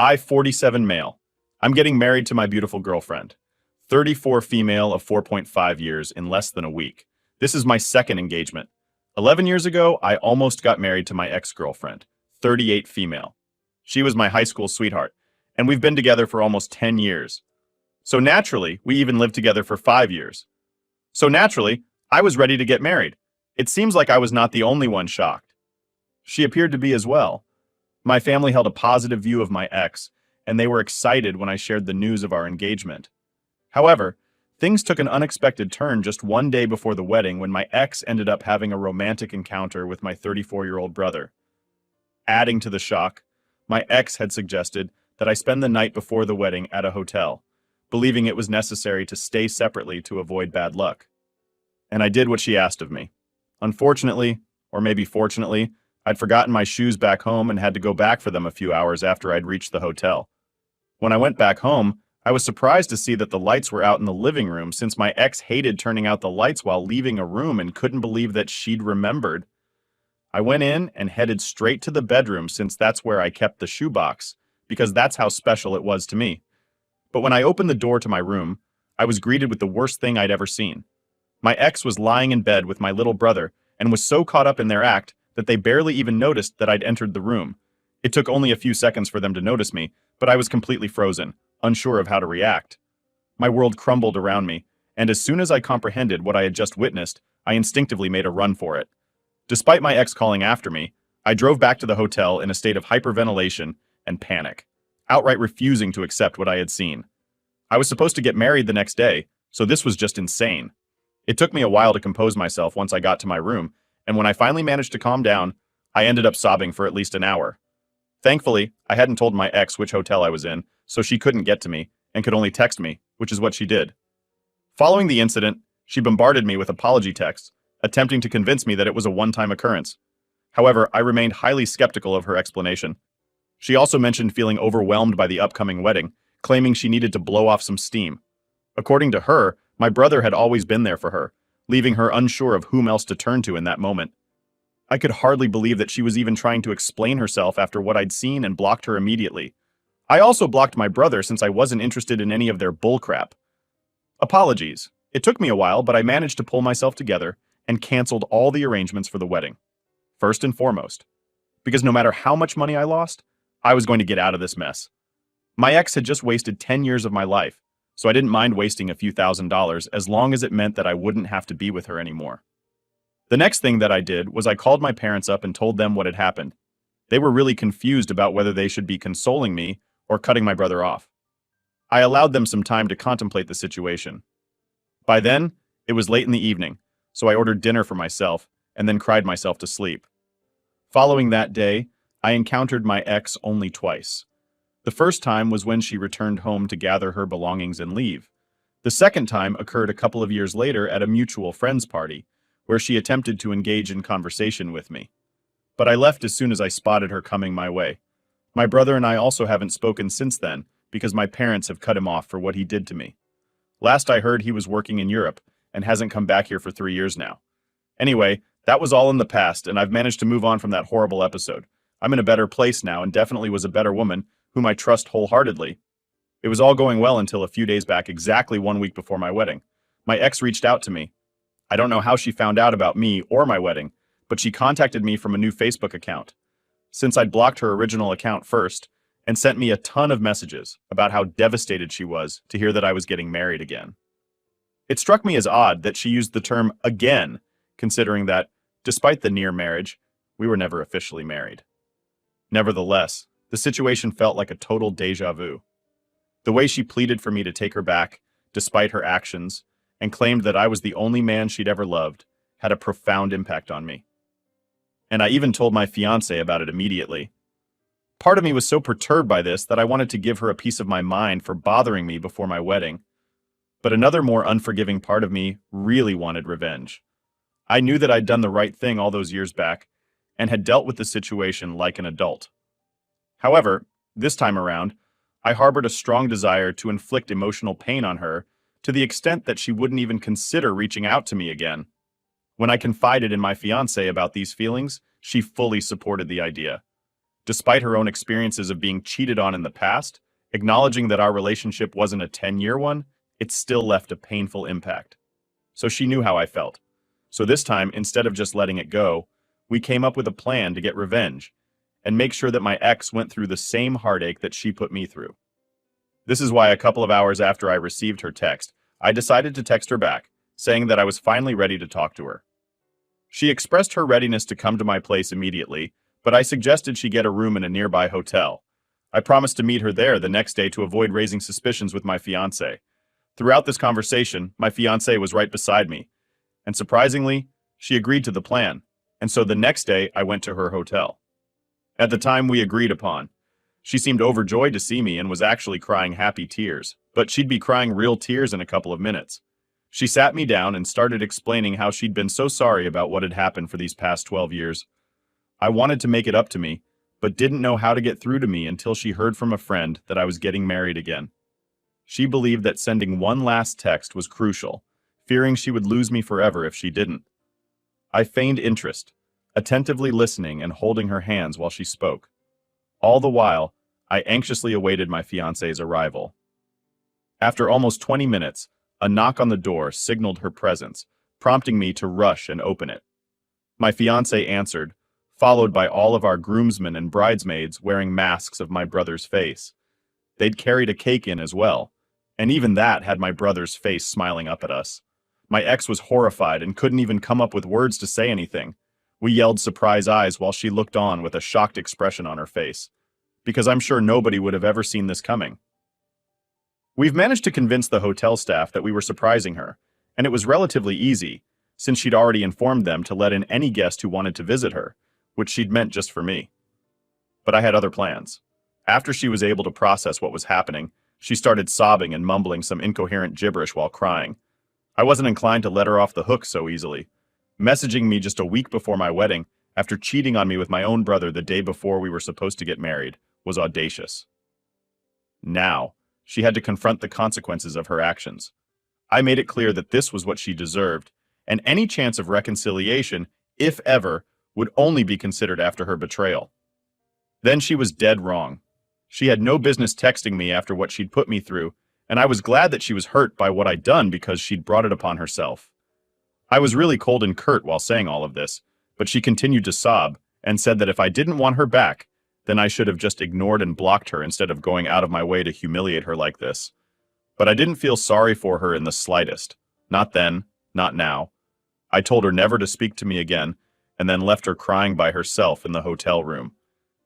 I, 47 male. I'm getting married to my beautiful girlfriend. 34 female of 4.5 years in less than a week. This is my second engagement. 11 years ago, I almost got married to my ex-girlfriend. 38 female. She was my high school sweetheart, and we've been together for almost 10 years. So naturally, we even lived together for 5 years. So naturally, I was ready to get married. It seems like I was not the only one shocked. She appeared to be as well. My family held a positive view of my ex, and they were excited when I shared the news of our engagement. However, things took an unexpected turn just one day before the wedding when my ex ended up having a romantic encounter with my 34-year-old brother. Adding to the shock, my ex had suggested that I spend the night before the wedding at a hotel, believing it was necessary to stay separately to avoid bad luck. And I did what she asked of me. Unfortunately, or maybe fortunately, I'd forgotten my shoes back home and had to go back for them a few hours after I'd reached the hotel. When I went back home, I was surprised to see that the lights were out in the living room since my ex hated turning out the lights while leaving a room and couldn't believe that she'd remembered. I went in and headed straight to the bedroom since that's where I kept the shoebox, because that's how special it was to me. But when I opened the door to my room, I was greeted with the worst thing I'd ever seen. My ex was lying in bed with my little brother and was so caught up in their act that they barely even noticed that I'd entered the room. It took only a few seconds for them to notice me, but I was completely frozen, unsure of how to react. My world crumbled around me, and as soon as I comprehended what I had just witnessed, I instinctively made a run for it. Despite my ex calling after me, I drove back to the hotel in a state of hyperventilation and panic, outright refusing to accept what I had seen. I was supposed to get married the next day, so this was just insane. It took me a while to compose myself once I got to my room, and when I finally managed to calm down, I ended up sobbing for at least an hour. Thankfully, I hadn't told my ex which hotel I was in, so she couldn't get to me and could only text me, which is what she did. Following the incident, she bombarded me with apology texts, attempting to convince me that it was a one-time occurrence. However, I remained highly skeptical of her explanation. She also mentioned feeling overwhelmed by the upcoming wedding, claiming she needed to blow off some steam. According to her, my brother had always been there for her, leaving her unsure of whom else to turn to in that moment. I could hardly believe that she was even trying to explain herself after what I'd seen and blocked her immediately. I also blocked my brother since I wasn't interested in any of their bullcrap. Apologies. It took me a while, but I managed to pull myself together and canceled all the arrangements for the wedding. First and foremost, because no matter how much money I lost, I was going to get out of this mess. My ex had just wasted 10 years of my life, so I didn't mind wasting a few $1,000s as long as it meant that I wouldn't have to be with her anymore. The next thing that I did was I called my parents up and told them what had happened. They were really confused about whether they should be consoling me or cutting my brother off. I allowed them some time to contemplate the situation. By then, it was late in the evening, so I ordered dinner for myself and then cried myself to sleep. Following that day, I encountered my ex only twice. The first time was when she returned home to gather her belongings and leave. The second time occurred a couple of years later at a mutual friend's party, where she attempted to engage in conversation with me. But I left as soon as I spotted her coming my way. My brother and I also haven't spoken since then, because my parents have cut him off for what he did to me. Last I heard, he was working in Europe, and hasn't come back here for 3 years now. Anyway, that was all in the past, and I've managed to move on from that horrible episode. I'm in a better place now, and definitely was a better woman, whom I trust wholeheartedly. It was all going well until a few days back, exactly 1 week before my wedding. My ex reached out to me. I don't know how she found out about me or my wedding, but she contacted me from a new Facebook account. Since I'd blocked her original account first, and sent me a ton of messages about how devastated she was to hear that I was getting married again. It struck me as odd that she used the term again, considering that, despite the near marriage, we were never officially married. Nevertheless, the situation felt like a total deja vu. The way she pleaded for me to take her back, despite her actions, and claimed that I was the only man she'd ever loved, had a profound impact on me. And I even told my fiancé about it immediately. Part of me was so perturbed by this that I wanted to give her a piece of my mind for bothering me before my wedding. But another more unforgiving part of me really wanted revenge. I knew that I'd done the right thing all those years back, and had dealt with the situation like an adult. However, this time around, I harbored a strong desire to inflict emotional pain on her to the extent that she wouldn't even consider reaching out to me again. When I confided in my fiancé about these feelings, she fully supported the idea. Despite her own experiences of being cheated on in the past, acknowledging that our relationship wasn't a 10-year one, it still left a painful impact. So she knew how I felt. So this time, instead of just letting it go, we came up with a plan to get revenge and make sure that my ex went through the same heartache that she put me through. This is why a couple of hours after I received her text, I decided to text her back, saying that I was finally ready to talk to her. She expressed her readiness to come to my place immediately, but I suggested she get a room in a nearby hotel. I promised to meet her there the next day to avoid raising suspicions with my fiancé. Throughout this conversation, my fiancé was right beside me, and surprisingly, she agreed to the plan, and so the next day I went to her hotel. At the time we agreed upon, she seemed overjoyed to see me and was actually crying happy tears, but she'd be crying real tears in a couple of minutes. She sat me down and started explaining how she'd been so sorry about what had happened for these past 12 years. I wanted to make it up to me, but didn't know how to get through to me until she heard from a friend that I was getting married again. She believed that sending one last text was crucial, fearing she would lose me forever if she didn't. I feigned interest, attentively listening and holding her hands while she spoke. All the while, I anxiously awaited my fiancé's arrival. After almost 20 minutes, a knock on the door signaled her presence, prompting me to rush and open it. My fiancé answered, followed by all of our groomsmen and bridesmaids wearing masks of my brother's face. They'd carried a cake in as well, and even that had my brother's face smiling up at us. My ex was horrified and couldn't even come up with words to say anything. We yelled surprise eyes while she looked on with a shocked expression on her face, because I'm sure nobody would have ever seen this coming. We've managed to convince the hotel staff that we were surprising her, and it was relatively easy, since she'd already informed them to let in any guest who wanted to visit her, which she'd meant just for me. But I had other plans. After she was able to process what was happening, she started sobbing and mumbling some incoherent gibberish while crying. I wasn't inclined to let her off the hook so easily. Messaging me just a week before my wedding, after cheating on me with my own brother the day before we were supposed to get married, was audacious. Now, she had to confront the consequences of her actions. I made it clear that this was what she deserved, and any chance of reconciliation, if ever, would only be considered after her betrayal. Then she was dead wrong. She had no business texting me after what she'd put me through, and I was glad that she was hurt by what I'd done because she'd brought it upon herself. I was really cold and curt while saying all of this, but she continued to sob and said that if I didn't want her back, then I should have just ignored and blocked her instead of going out of my way to humiliate her like this. But I didn't feel sorry for her in the slightest. Not then, not now. I told her never to speak to me again, and then left her crying by herself in the hotel room.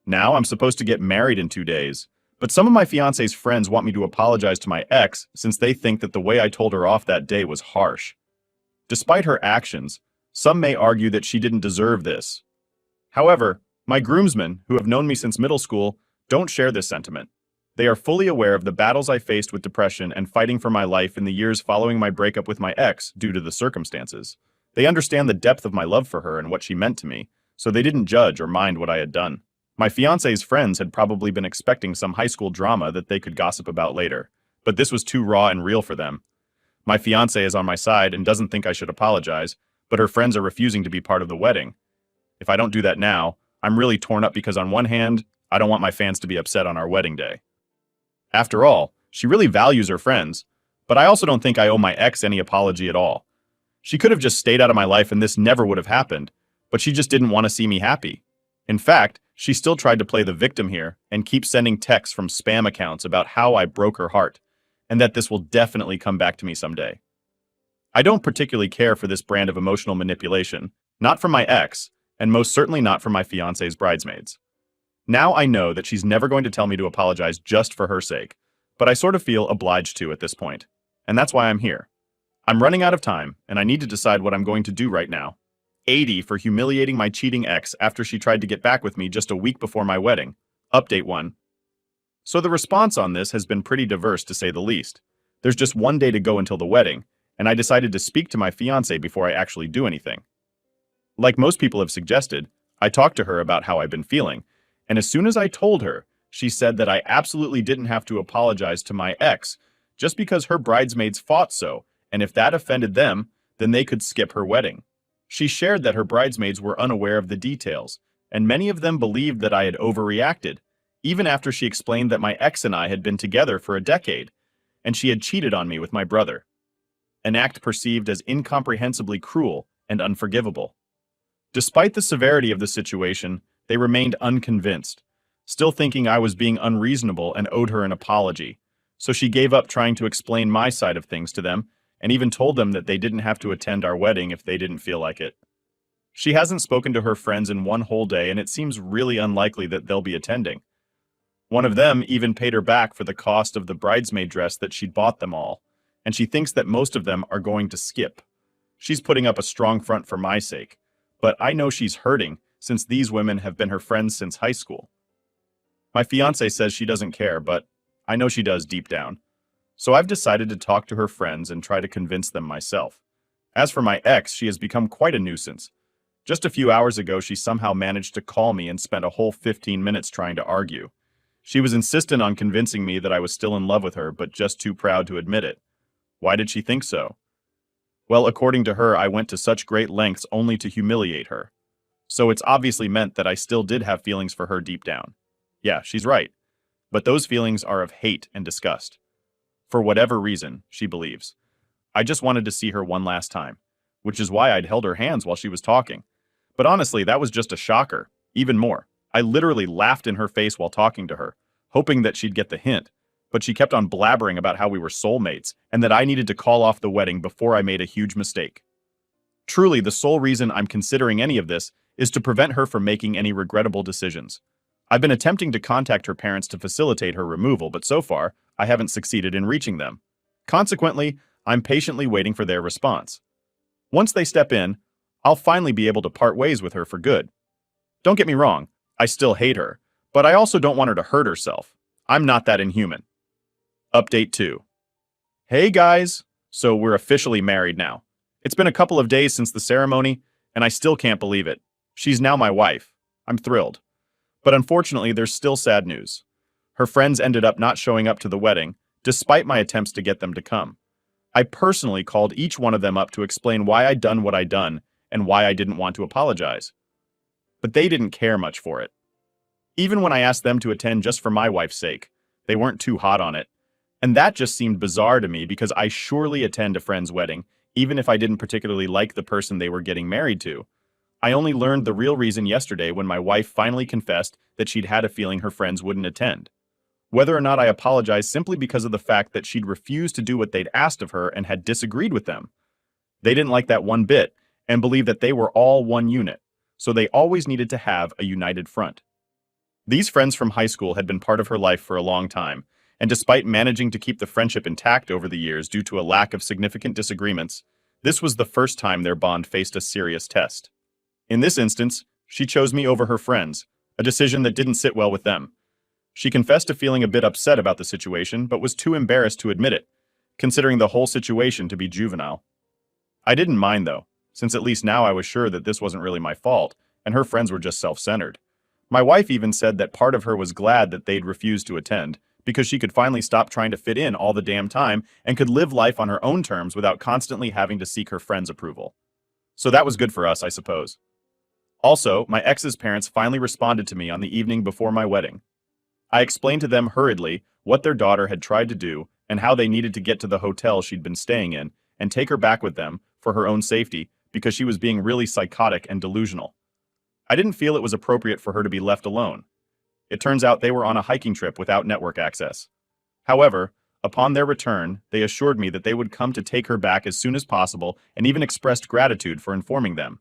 Now I'm supposed to get married in 2 days, but some of my fiancé's friends want me to apologize to my ex since they think that the way I told her off that day was harsh. Despite her actions, some may argue that she didn't deserve this. However, my groomsmen, who have known me since middle school, don't share this sentiment. They are fully aware of the battles I faced with depression and fighting for my life in the years following my breakup with my ex due to the circumstances. They understand the depth of my love for her and what she meant to me, so they didn't judge or mind what I had done. My fiancé's friends had probably been expecting some high school drama that they could gossip about later, but this was too raw and real for them. My fiancé is on my side and doesn't think I should apologize, but her friends are refusing to be part of the wedding. If I don't do that now, I'm really torn up because on one hand, I don't want my fans to be upset on our wedding day. After all, she really values her friends, but I also don't think I owe my ex any apology at all. She could have just stayed out of my life and this never would have happened, but she just didn't want to see me happy. In fact, she still tried to play the victim here and keep sending texts from spam accounts about how I broke her heart, and that this will definitely come back to me someday. I don't particularly care for this brand of emotional manipulation, not from my ex, and most certainly not from my fiancé's bridesmaids. Now I know that she's never going to tell me to apologize just for her sake, but I sort of feel obliged to at this point, and that's why I'm here. I'm running out of time, and I need to decide what I'm going to do right now. 80 for humiliating my cheating ex after she tried to get back with me just a week before my wedding. Update 1. So the response on this has been pretty diverse to say the least. There's just 1 day to go until the wedding, and I decided to speak to my fiancé before I actually do anything. Like most people have suggested, I talked to her about how I've been feeling, and as soon as I told her, she said that I absolutely didn't have to apologize to my ex just because her bridesmaids fought so, and if that offended them, then they could skip her wedding. She shared that her bridesmaids were unaware of the details, and many of them believed that I had overreacted, even after she explained that my ex and I had been together for a decade, and she had cheated on me with my brother, an act perceived as incomprehensibly cruel and unforgivable. Despite the severity of the situation, they remained unconvinced, still thinking I was being unreasonable and owed her an apology, so she gave up trying to explain my side of things to them and even told them that they didn't have to attend our wedding if they didn't feel like it. She hasn't spoken to her friends in one whole day, and it seems really unlikely that they'll be attending. One of them even paid her back for the cost of the bridesmaid dress that she'd bought them all, and she thinks that most of them are going to skip. She's putting up a strong front for my sake, but I know she's hurting since these women have been her friends since high school. My fiancé says she doesn't care, but I know she does deep down. So I've decided to talk to her friends and try to convince them myself. As for my ex, she has become quite a nuisance. Just a few hours ago, she somehow managed to call me and spent a whole 15 minutes trying to argue. She was insistent on convincing me that I was still in love with her, but just too proud to admit it. Why did she think so? Well, according to her, I went to such great lengths only to humiliate her. So it's obviously meant that I still did have feelings for her deep down. Yeah, she's right. But those feelings are of hate and disgust. For whatever reason, she believes. I just wanted to see her one last time, which is why I'd held her hands while she was talking. But honestly, that was just a shocker. Even more, I literally laughed in her face while talking to her, hoping that she'd get the hint. But she kept on blabbering about how we were soulmates and that I needed to call off the wedding before I made a huge mistake. Truly, the sole reason I'm considering any of this is to prevent her from making any regrettable decisions. I've been attempting to contact her parents to facilitate her removal, but so far, I haven't succeeded in reaching them. Consequently, I'm patiently waiting for their response. Once they step in, I'll finally be able to part ways with her for good. Don't get me wrong, I still hate her, but I also don't want her to hurt herself. I'm not that inhuman. Update 2. Hey guys! So we're officially married now. It's been a couple of days since the ceremony, and I still can't believe it. She's now my wife. I'm thrilled. But unfortunately, there's still sad news. Her friends ended up not showing up to the wedding, despite my attempts to get them to come. I personally called each one of them up to explain why I'd done what I'd done and why I didn't want to apologize. But they didn't care much for it. Even when I asked them to attend just for my wife's sake, they weren't too hot on it. And that just seemed bizarre to me because I surely attend a friend's wedding, even if I didn't particularly like the person they were getting married to. I only learned the real reason yesterday when my wife finally confessed that she'd had a feeling her friends wouldn't attend. Whether or not I apologized simply because of the fact that she'd refused to do what they'd asked of her and had disagreed with them. They didn't like that one bit and believed that they were all one unit, so they always needed to have a united front. These friends from high school had been part of her life for a long time, and despite managing to keep the friendship intact over the years due to a lack of significant disagreements, this was the first time their bond faced a serious test. In this instance, she chose me over her friends, a decision that didn't sit well with them. She confessed to feeling a bit upset about the situation, but was too embarrassed to admit it, considering the whole situation to be juvenile. I didn't mind though, since at least now I was sure that this wasn't really my fault, and her friends were just self-centered. My wife even said that part of her was glad that they'd refused to attend, because she could finally stop trying to fit in all the damn time and could live life on her own terms without constantly having to seek her friends' approval. So that was good for us, I suppose. Also, my ex's parents finally responded to me on the evening before my wedding. I explained to them hurriedly what their daughter had tried to do and how they needed to get to the hotel she'd been staying in and take her back with them for her own safety because she was being really psychotic and delusional. I didn't feel it was appropriate for her to be left alone. It turns out they were on a hiking trip without network access. However, upon their return, they assured me that they would come to take her back as soon as possible and even expressed gratitude for informing them.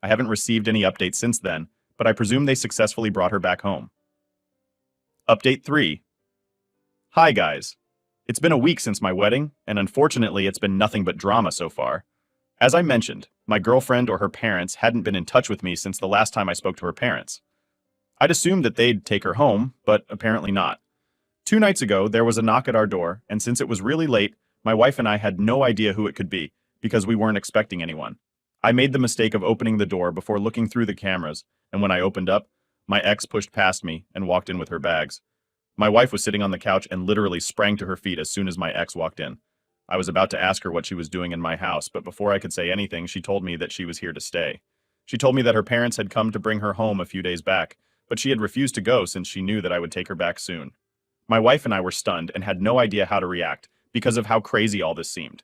I haven't received any updates since then, but I presume they successfully brought her back home. Update 3. Hi guys. It's been a week since my wedding, and unfortunately it's been nothing but drama so far. As I mentioned, my girlfriend or her parents hadn't been in touch with me since the last time I spoke to her parents. I'd assumed that they'd take her home, but apparently not. 2 nights ago, there was a knock at our door, and since it was really late, my wife and I had no idea who it could be, because we weren't expecting anyone. I made the mistake of opening the door before looking through the cameras, and when I opened up, my ex pushed past me and walked in with her bags. My wife was sitting on the couch and literally sprang to her feet as soon as my ex walked in. I was about to ask her what she was doing in my house, but before I could say anything, she told me that she was here to stay. She told me that her parents had come to bring her home a few days back, but she had refused to go since she knew that I would take her back soon. My wife and I were stunned and had no idea how to react because of how crazy all this seemed.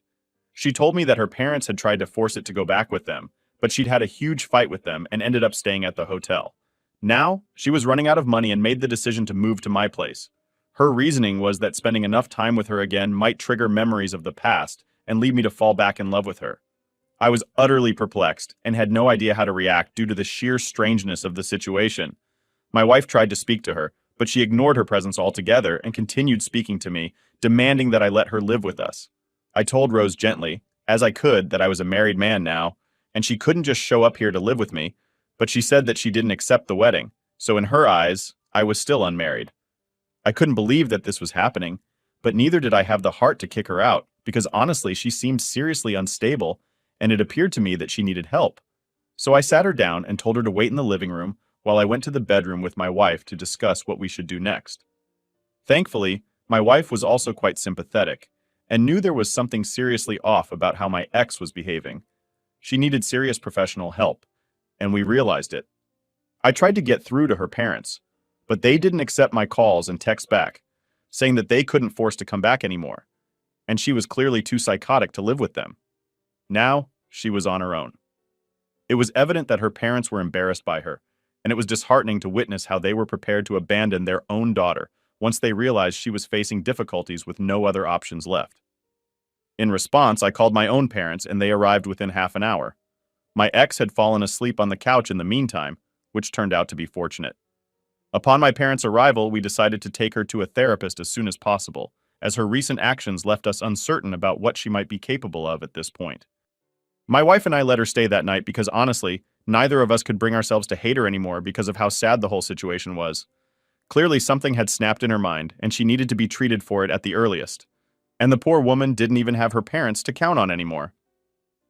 She told me that her parents had tried to force it to go back with them, but she'd had a huge fight with them and ended up staying at the hotel. Now, she was running out of money and made the decision to move to my place. Her reasoning was that spending enough time with her again might trigger memories of the past and lead me to fall back in love with her. I was utterly perplexed and had no idea how to react due to the sheer strangeness of the situation. My wife tried to speak to her, but she ignored her presence altogether and continued speaking to me, demanding that I let her live with us. I told Rose gently, as I could, that I was a married man now, and she couldn't just show up here to live with me, but she said that she didn't accept the wedding, so in her eyes, I was still unmarried. I couldn't believe that this was happening, but neither did I have the heart to kick her out, because honestly, she seemed seriously unstable, and it appeared to me that she needed help. So I sat her down and told her to wait in the living room while I went to the bedroom with my wife to discuss what we should do next. Thankfully, my wife was also quite sympathetic, and knew there was something seriously off about how my ex was behaving. She needed serious professional help, and we realized it. I tried to get through to her parents, but they didn't accept my calls and texts back, saying that they couldn't force to come back anymore, and she was clearly too psychotic to live with them. Now, she was on her own. It was evident that her parents were embarrassed by her, and it was disheartening to witness how they were prepared to abandon their own daughter once they realized she was facing difficulties with no other options left. In response, I called my own parents, and they arrived within half an hour. My ex had fallen asleep on the couch in the meantime, which turned out to be fortunate. Upon my parents' arrival, we decided to take her to a therapist as soon as possible, as her recent actions left us uncertain about what she might be capable of at this point. My wife and I let her stay that night because honestly, neither of us could bring ourselves to hate her anymore because of how sad the whole situation was. Clearly something had snapped in her mind, and she needed to be treated for it at the earliest. And the poor woman didn't even have her parents to count on anymore.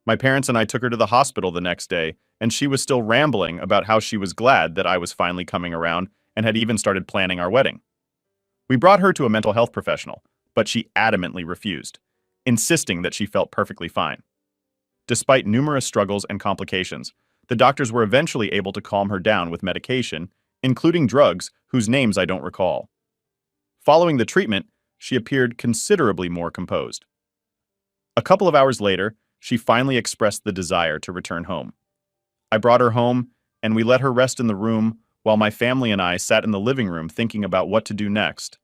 My parents and I took her to the hospital the next day, and she was still rambling about how she was glad that I was finally coming around and had even started planning our wedding. We brought her to a mental health professional, but she adamantly refused, insisting that she felt perfectly fine. Despite numerous struggles and complications, the doctors were eventually able to calm her down with medication, including drugs whose names I don't recall. Following the treatment, she appeared considerably more composed. A couple of hours later, she finally expressed the desire to return home. I brought her home, and we let her rest in the room while my family and I sat in the living room thinking about what to do next.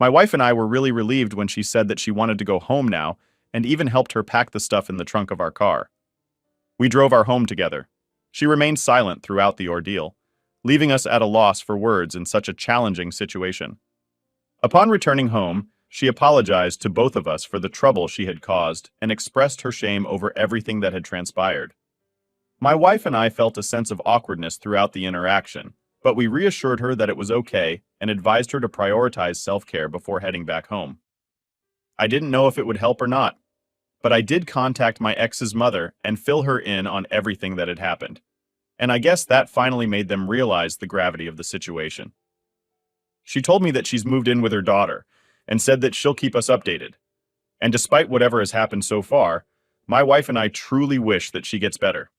My wife and I were really relieved when she said that she wanted to go home now, and even helped her pack the stuff in the trunk of our car. We drove our home together. She remained silent throughout the ordeal, leaving us at a loss for words in such a challenging situation. Upon returning home, she apologized to both of us for the trouble she had caused and expressed her shame over everything that had transpired. My wife and I felt a sense of awkwardness throughout the interaction, but we reassured her that it was okay and advised her to prioritize self-care before heading back home. I didn't know if it would help or not, but I did contact my ex's mother and fill her in on everything that had happened. And I guess that finally made them realize the gravity of the situation. She told me that she's moved in with her daughter and said that she'll keep us updated. And despite whatever has happened so far, my wife and I truly wish that she gets better.